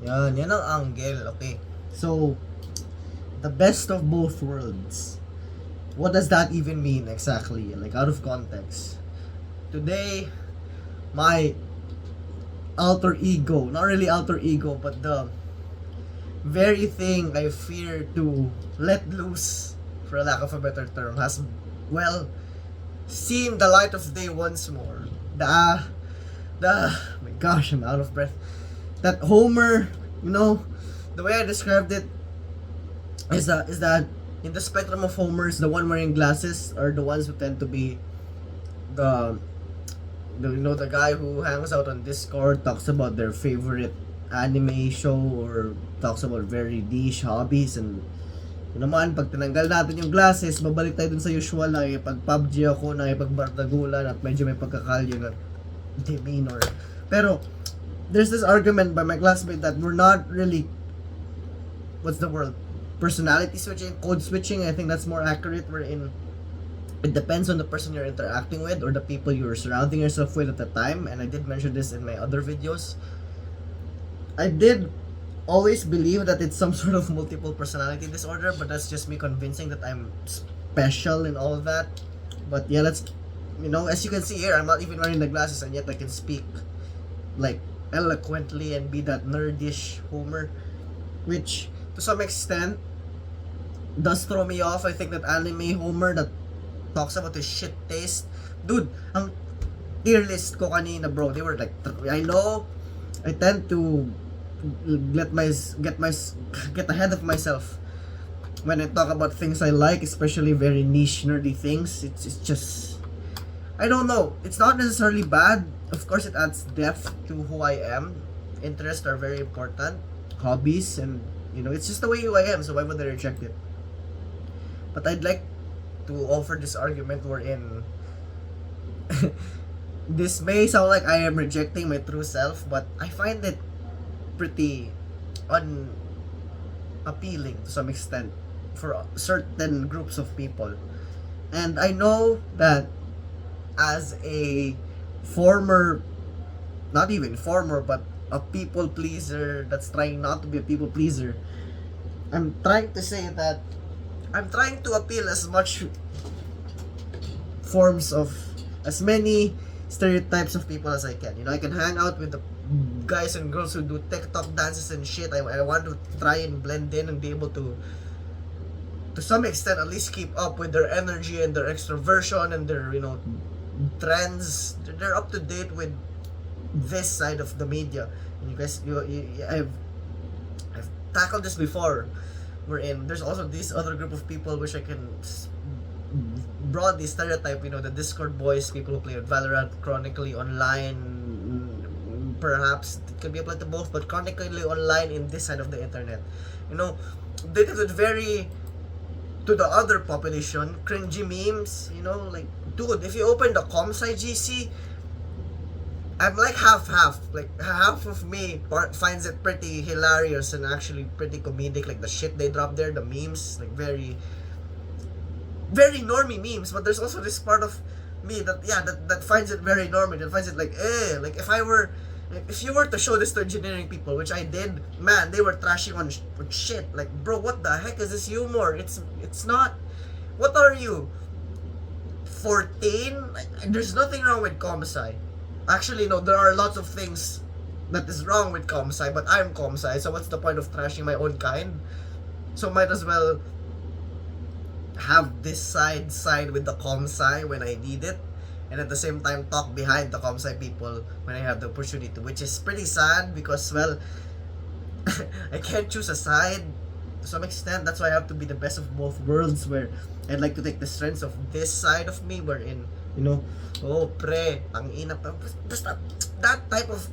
Yan ang angle, okay. So, the best of both worlds. What does that even mean exactly? Like, out of context. Today, my alter ego, not really alter ego, but the very thing I fear to let loose, for lack of a better term, has, well, seen the light of day once more. Oh my gosh, I'm out of breath. That Homer, the way I described it is that in the spectrum of Homers, the one wearing glasses are the ones who tend to be the the guy who hangs out on Discord, talks about their favorite anime show or talks about very niche hobbies, and naman, pag tinanggal natin yung glasses, babalik tayo dun sa usual na pag PUBG ako, na pag bardagulan at medyo may pagkakalyo na demeanor. Pero, there's this argument by my classmate that we're not really, what's the word? Personality switching, code switching, I think that's more accurate. We're in, it depends on the person you're interacting with or the people you're surrounding yourself with at the time. And I did mention this in my other videos. I did always believe that it's some sort of multiple personality disorder, but that's just me convincing that I'm special and all of that. But yeah, let's, as you can see here, I'm not even wearing the glasses, and yet I can speak like eloquently and be that nerdish Homer, which to some extent does throw me off. I think that anime Homer that talks about his shit taste, dude, ang tier list ko kanina, bro, they were like, I know I tend to get ahead of myself when I talk about things I like, especially very niche nerdy things. It's just, I don't know, it's not necessarily bad. Of course it adds depth to who I am. Interests are very important, hobbies, and it's just the way who I am, so why would I reject it? But I'd like to offer this argument wherein this may sound like I am rejecting my true self, but I find it pretty unappealing to some extent for certain groups of people. And I know that as a former, not even former, but a people pleaser that's trying not to be a people pleaser, I'm trying to say that I'm trying to appeal as much forms of, as many stereotypes of people as I can. I can hang out with the guys and girls who do TikTok dances and shit. I want to try and blend in and be able to some extent at least keep up with their energy and their extroversion and their trends. They're up to date with this side of the media. And you guys, I've tackled this before. There's also this other group of people which I can broadly stereotype, the Discord boys, people who play Valorant chronically online, perhaps it can be applied to both, but chronically online in this side of the internet. They did it very, to the other population, cringy memes, like, dude, if you open the Comsci GC, I'm like half. Like, half of me finds it pretty hilarious and actually pretty comedic, like the shit they drop there, the memes, like very normie memes. But there's also this part of me that finds it very normie, that finds it like, like if you were to show this to engineering people, which I did, man, they were trashing on shit. Like, bro, what the heck is this humor? It's not. What are you, 14? There's nothing wrong with Comsci. Actually, no, there are lots of things that is wrong with Comsci, but I'm Comsci, so what's the point of trashing my own kind? So might as well have this side with the Comsci when I need it, and at the same time talk behind the Comsci people when I have the opportunity, which is pretty sad because, well, I can't choose a side to some extent. That's why I have to be the best of both worlds, where I'd like to take the strengths of this side of me, wherein, oh pre, ang ina pa, basta that type of,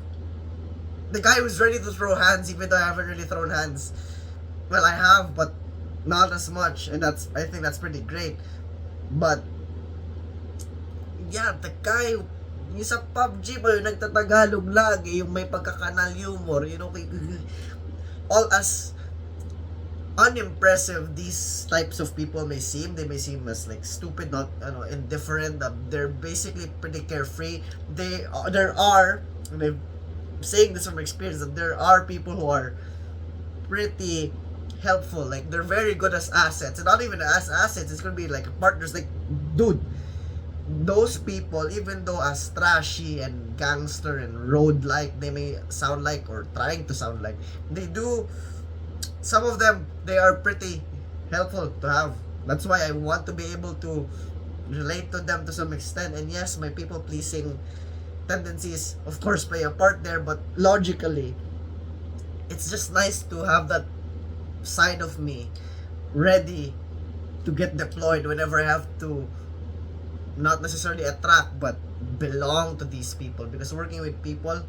the guy who's ready to throw hands even though I haven't really thrown hands. Well, I have, but not as much, and I think that's pretty great. But yeah, the guy yung sa PUBG pa, yung nagtatagalog lagi, yung may pagkakanal humor, all as unimpressive these types of people may seem, they may seem as like stupid, not indifferent. They're basically pretty carefree. There are, and saying this from experience that there are people who are pretty helpful. Like they're very good as assets, and not even as assets. It's gonna be like partners. Like, dude, those people, even though as trashy and gangster and road like they may sound like or trying to sound like, they do. Some of them they are pretty helpful to have. That's why I want to be able to relate to them to some extent. And yes, my people pleasing tendencies of course play a part there, but logically it's just nice to have that side of me ready to get deployed whenever I have to not necessarily attract but belong to these people. Because working with people,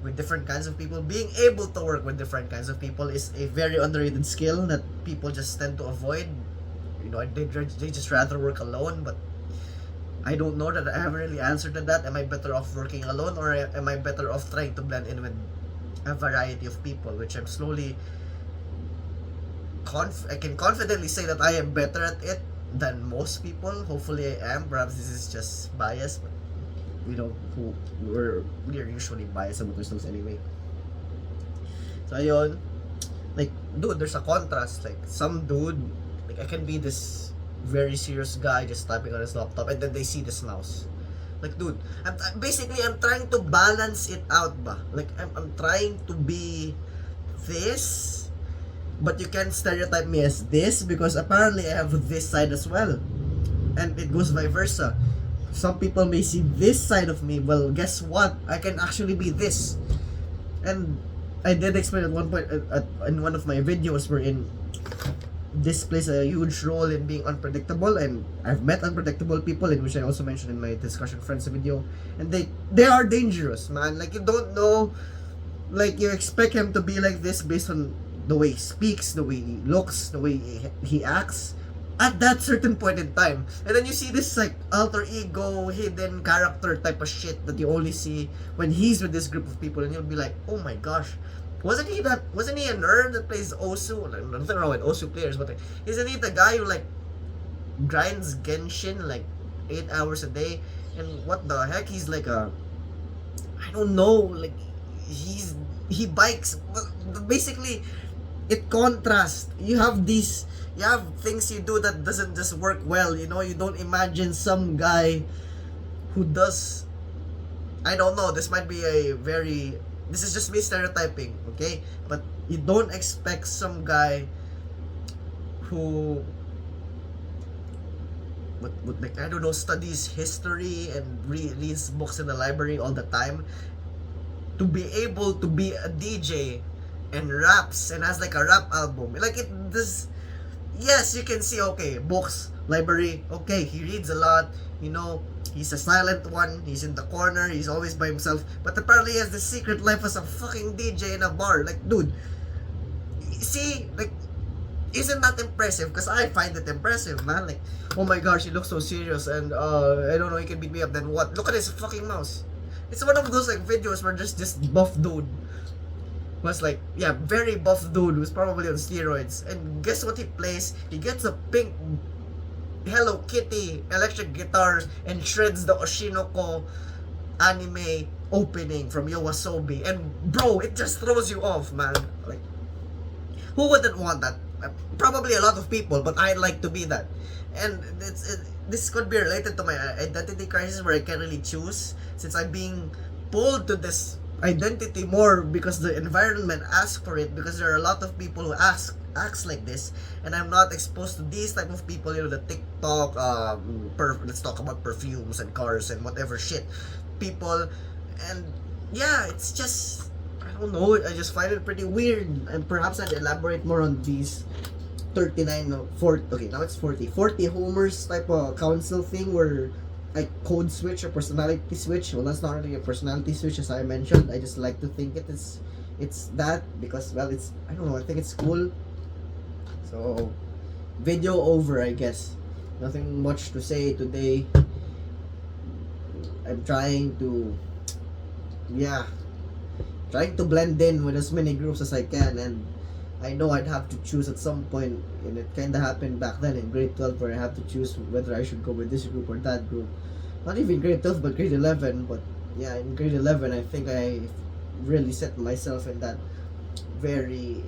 with different kinds of people, being able to work with different kinds of people is a very underrated skill that people just tend to avoid. You know, they just rather work alone, but I don't know that I haven't really answered to that. Am I better off working alone, or am I better off trying to blend in with a variety of people, which I'm slowly I can confidently say that I am better at it than most people. Hopefully I am. Perhaps this is just bias, but we know who we are usually biased about ourselves anyway. So ayun, like dude, there's a contrast. Like some dude, like I can be this very serious guy just typing on his laptop, and then they see this mouse. Like dude, I'm trying to balance it out ba. Like I'm trying to be this, but you can't stereotype me as this because apparently I have this side as well. And it goes vice versa. Some people may see this side of me. Well, guess what? I can actually be this. And I did explain at one point in one of my videos wherein this plays a huge role in being unpredictable, and I've met unpredictable people, in which I also mentioned in my discussion friends video, and they are dangerous, man. Like you don't know, like you expect him to be like this based on the way he speaks, the way he looks, the way he acts at that certain point in time, and then you see this like alter ego, hidden character type of shit that you only see when he's with this group of people, and you'll be like, oh my gosh, wasn't he a nerd that plays Osu? Nothing wrong with Osu players, but like, isn't he the guy who like grinds Genshin like 8 hours a day? And what the heck, he's like a, I don't know, like he bikes. Basically, it contrasts. You have things you do that doesn't just work well. You know, you don't imagine some guy who does, I don't know, this is just me stereotyping, okay? But you don't expect some guy who would like, I don't know, studies history and reads books in the library all the time to be able to be a DJ and raps and has like a rap album. Like yes, you can see, okay, books, library, okay, he reads a lot, you know, he's a silent one, he's in the corner, he's always by himself, but apparently he has the secret life as a fucking DJ in a bar. Like, dude, see, like, isn't that impressive? Because I find it impressive, man. Like, oh my gosh, he looks so serious, and I don't know, he can beat me up, then what? Look at his fucking mouse. It's one of those like videos where just this buff dude was like, yeah, very buff dude who's probably on steroids, and guess what he plays? He gets a pink Hello Kitty electric guitar and shreds the Oshinoko anime opening from YoAsobi, and bro, it just throws you off, man. Like, who wouldn't want that? Probably a lot of people, but I'd like to be that. And this could be related to my identity crisis, where I can't really choose, since I'm being pulled to this identity more because the environment asks for it, because there are a lot of people who acts like this, and I'm not exposed to these type of people, you know, the TikTok let's talk about perfumes and cars and whatever shit people. And yeah, it's just, I don't know, I just find it pretty weird, and perhaps I'd elaborate more on these 39 no 40, okay, now it's 40 homers type of council thing, where I code switch or personality switch. Well, that's not really a personality switch, as I mentioned. I just like to think it's that because, well, it's, I don't know, I think it's cool. So video over, I guess. Nothing much to say today. I'm trying to blend in with as many groups as I can, and I know I'd have to choose at some point, and it kind of happened back then in grade 12, where I had to choose whether I should go with this group or that group. Not even grade 12, but grade 11. But yeah, in grade 11, I think really set myself in that very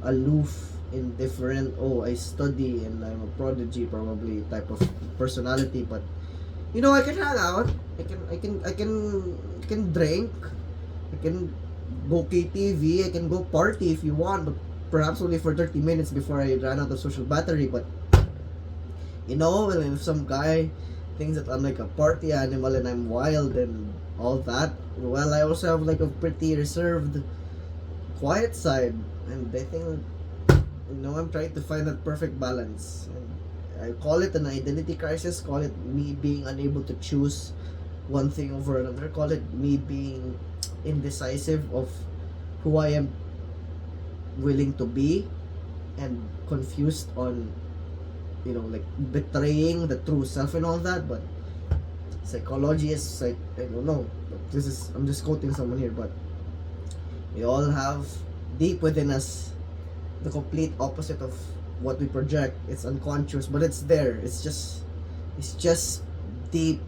aloof, indifferent, oh, I study and I'm a prodigy probably type of personality. But I can hang out, I can drink, I can go KTV, I can go party if you want, but perhaps only for 30 minutes before I run out of social battery. But if some guy thinks that I'm like a party animal and I'm wild and all that, well, I also have like a pretty reserved, quiet side, and I think I'm trying to find that perfect balance. And I call it an identity crisis, call it me being unable to choose one thing over another, call it me being indecisive of who I am willing to be, and confused on like betraying the true self and all that. But psychology is like, I don't know, I'm just quoting someone here, but we all have deep within us the complete opposite of what we project. It's unconscious, but it's there. It's just deep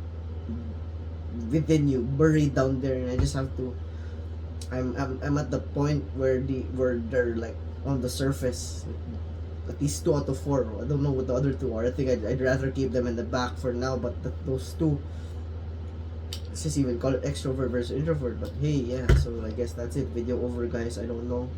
within you, buried down there, and I just have to. I'm at the point where they're like on the surface. At least 2 out of 4. I don't know what the other 2 are. I think I'd rather keep them in the back for now. But those 2, let's just even call it extrovert versus introvert. But hey, yeah. So I guess that's it. Video over, guys. I don't know.